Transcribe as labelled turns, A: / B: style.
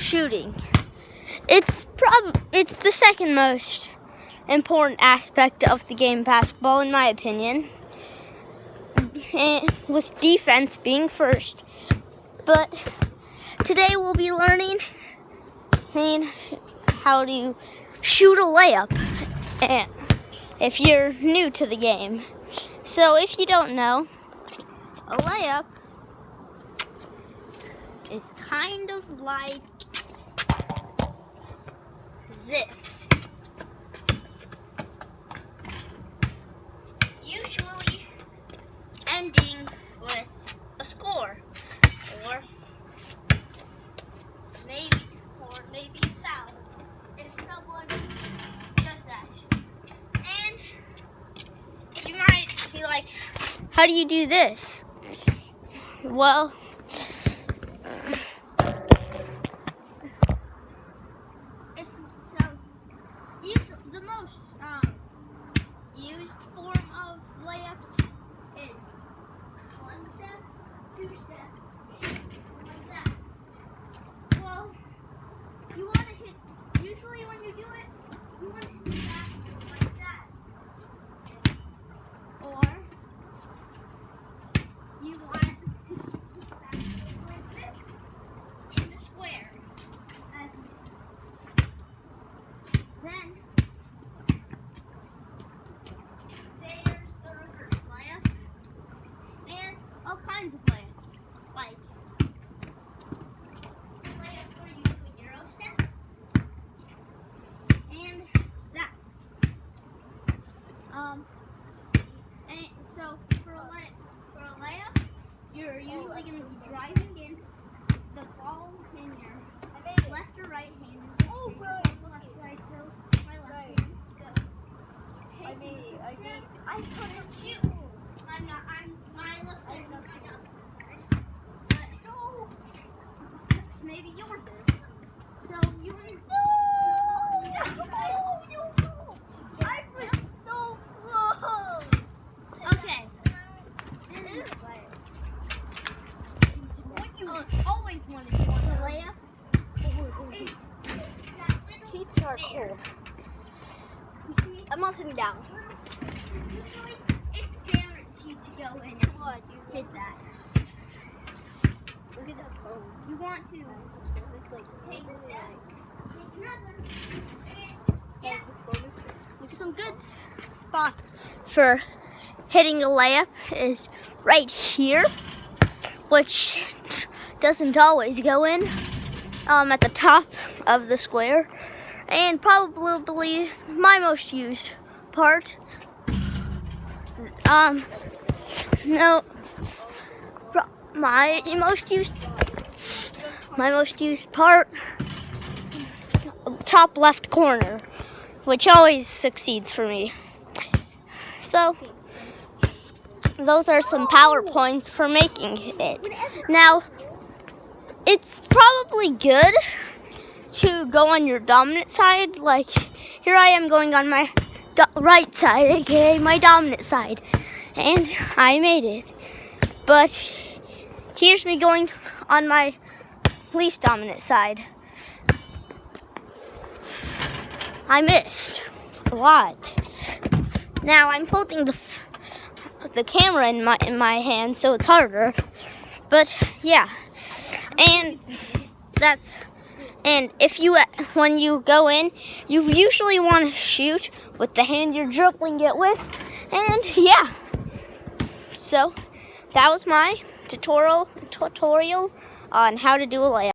A: shooting. It's the second most important aspect of the game basketball, in my opinion, and with defense being first. But today we'll be learning how to shoot a layup, and if you're new to the game. So if you don't know, a layup is kind of like this. Usually ending with a score, or maybe a foul, if someone does that. And you might be like, how do you do this? Well, the most used form of layups is one step, two step, like that. Well, you want to hit, usually when you do it, you want to hit that like that. Or you want to hit that like this in the square. Then there's the reverse layup and all kinds of layups, like layup where you do a Euro step and that. And so for a layup, you're usually going to be driving in the ball in your left or right hand. Left side, so my left hand. So I couldn't shoot. My left side is not this side. But maybe yours is. So you want to. No! I was so close. Okay. This is what you always want to do on the layup. Feet are cold. I'm not sitting down. Usually, it's guaranteed to go in. What? You hit that. Look at that phone. You want to take a step, take another. Yeah. Some good spots for hitting a layup is right here, which doesn't always go in. At the top of the square, and probably my most used part. My most used part, top left corner, which always succeeds for me. So those are some PowerPoints for making it. Now, it's probably good to go on your dominant side. Like, here I am going on my right side, aka my dominant side. And I made it. But here's me going on my least dominant side. I missed a lot. Now I'm holding the camera in my hand, so it's harder. But yeah. And when you go in, you usually want to shoot with the hand you're dribbling it with. And yeah. So that was my tutorial on how to do a layup.